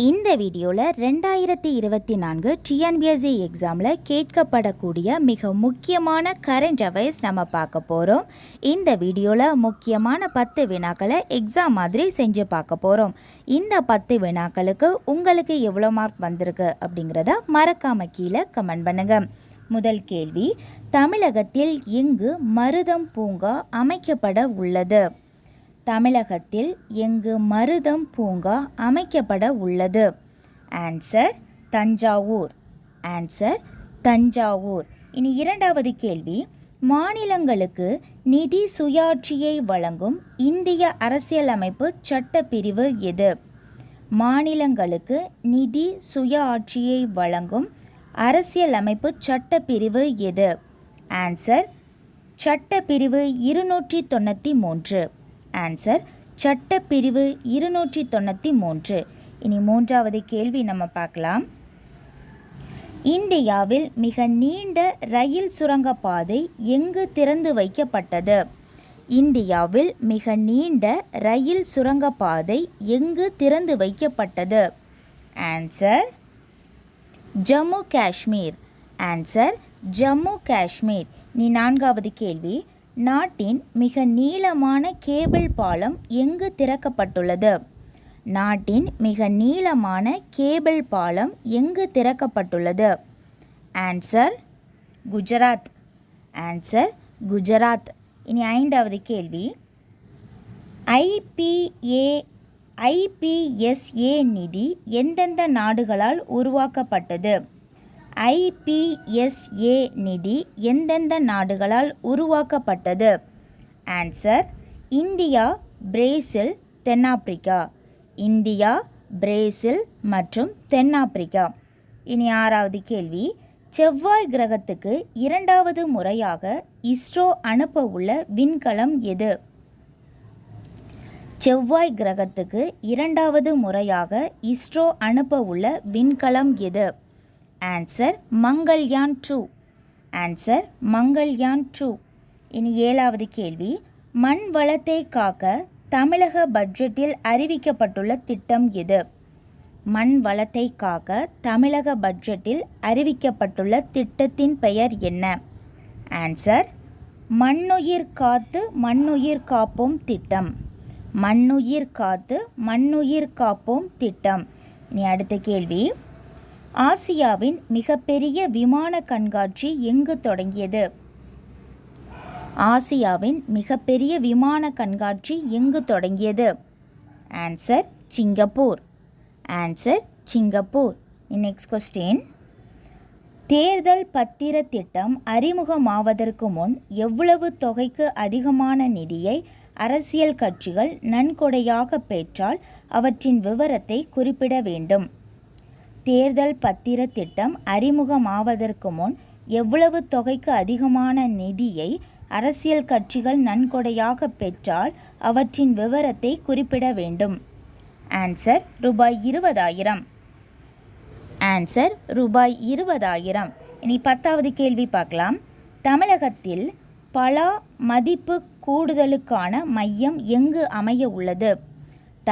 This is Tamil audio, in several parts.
இந்த வீடியோவில் 2024 டிஎன்பிஎஸ்சி எக்ஸாமில் கேட்கப்படக்கூடிய மிக முக்கியமான கரண்ட் அஃபேர்ஸ் நம்ம பார்க்க போகிறோம். இந்த வீடியோவில் முக்கியமான 10 வினாக்களை எக்ஸாம் மாதிரி செஞ்சு பார்க்க போகிறோம். இந்த 10 வினாக்களுக்கு உங்களுக்கு எவ்வளோ மார்க் வந்திருக்கு அப்படிங்கிறத மறக்காமல் கீழே கமெண்ட் பண்ணுங்கள். முதல் கேள்வி, தமிழகத்தில் எங்கு மருதம் பூங்கா அமைக்கப்பட உள்ளது? தமிழகத்தில் எங்கு மருதம் பூங்கா அமைக்கப்பட உள்ளது? ஆன்சர் தஞ்சாவூர். ஆன்சர் தஞ்சாவூர். இனி இரண்டாவது கேள்வி, மாநிலங்களுக்கு நிதி சுயாட்சியை வழங்கும் இந்திய அரசியலமைப்பு சட்டப்பிரிவு எது? மாநிலங்களுக்கு நிதி சுயாட்சியை வழங்கும் அரசியலமைப்பு சட்டப்பிரிவு எது? ஆன்சர் சட்டப்பிரிவு 293. ஆன்சர் சட்டப்பிரிவு 293. இனி மூன்றாவது கேள்வி நம்ம பார்க்கலாம். இந்தியாவில் மிக நீண்ட ரயில் சுரங்கப்பாதை எங்கு திறந்து வைக்கப்பட்டது? இந்தியாவில் மிக நீண்ட ரயில் சுரங்கப்பாதை எங்கு திறந்து வைக்கப்பட்டது? ஆன்சர் ஜம்மு காஷ்மீர். ஆன்சர் ஜம்மு காஷ்மீர். இனி நான்காவது கேள்வி, நாட்டின் மிக நீளமான கேபிள் பாலம் எங்கு திறக்கப்பட்டுள்ளது? நாட்டின் மிக நீளமான கேபிள் பாலம் எங்கு திறக்கப்பட்டுள்ளது? ஆன்சர் குஜராத். ஆன்சர் குஜராத். இனி ஐந்தாவது கேள்வி, ஐபிஎஸ்ஏ நிதி எந்தெந்த நாடுகளால் உருவாக்கப்பட்டது? ஐபிஎஸ்ஏ நிதி எந்தெந்த நாடுகளால் உருவாக்கப்பட்டது? ஆன்சர் இந்தியா, பிரேசில், தென்னாப்பிரிக்கா. இந்தியா, பிரேசில் மற்றும் தென்னாப்பிரிக்கா. இனி ஆறாவது கேள்வி, செவ்வாய் கிரகத்துக்கு இரண்டாவது முறையாக இஸ்ரோ அனுப்ப உள்ள விண்கலம் எது? செவ்வாய் கிரகத்துக்கு இரண்டாவது முறையாக இஸ்ரோ அனுப்ப உள்ள விண்கலம் எது? ஆன்சர் மங்கள்யான் 2. ஆன்சர் மங்கள்யான் 2. இனி ஏழாவது கேள்வி, மண் வளத்தை காக்க தமிழக பட்ஜெட்டில் அறிவிக்கப்பட்டுள்ள திட்டம் எது? மண் வளத்தை காக்க தமிழக பட்ஜெட்டில் அறிவிக்கப்பட்டுள்ள திட்டத்தின் பெயர் என்ன? ஆன்சர் மண்ணுயிர் காத்து மண்ணுயிர் காப்போம் திட்டம். மண்ணுயிர் காத்து மண்ணுயிர் காப்போம் திட்டம். இனி அடுத்த கேள்வி, ஆசியாவின் மிகப்பெரிய விமான கண்காட்சி எங்கு தொடங்கியது? ஆசியாவின் மிகப்பெரிய விமான கண்காட்சி எங்கு தொடங்கியது? Answer Singapore. Answer Singapore. Next question, தேர்தல் பத்திர திட்டம் அறிமுகமாவதற்கு முன் எவ்வளவு தொகைக்கு அதிகமான நிதியை அரசியல் கட்சிகள் நன்கொடையாக பெற்றால் அவற்றின் விவரத்தை குறிப்பிட வேண்டும்? தேர்தல் பத்திர திட்டம் அறிமுகமாவதற்கு முன் எவ்வளவு தொகைக்கு அதிகமான நிதியை அரசியல் கட்சிகள் நன்கொடையாக பெற்றால் அவற்றின் விவரத்தை குறிப்பிட வேண்டும்? ஆன்சர் ரூபாய் 20,000. ஆன்சர் ரூபாய் 20,000. இனி 10வது கேள்வி பார்க்கலாம். தமிழகத்தில் பலா மதிப்பு கூடுதலுக்கான மையம் எங்கு அமைய உள்ளது?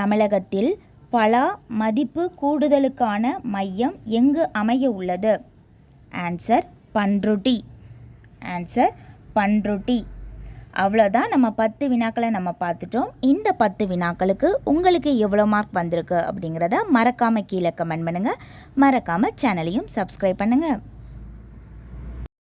தமிழகத்தில் பலா மதிப்பு கூடுதலுக்கான மையம் எங்கு அமைய உள்ளது? ஆன்சர் பண்ருட்டி. ஆன்சர் பண்ருட்டி. அவ்வளோதான், நம்ம 10 வினாக்களை நம்ம பார்த்துட்டோம். இந்த 10 வினாக்களுக்கு உங்களுக்கு எவ்வளோ மார்க் வந்திருக்கு அப்படிங்கிறத மறக்காமல் கீழே கமெண்ட் பண்ணுங்கள். மறக்காமல் சேனலையும் சப்ஸ்கிரைப் பண்ணுங்கள்.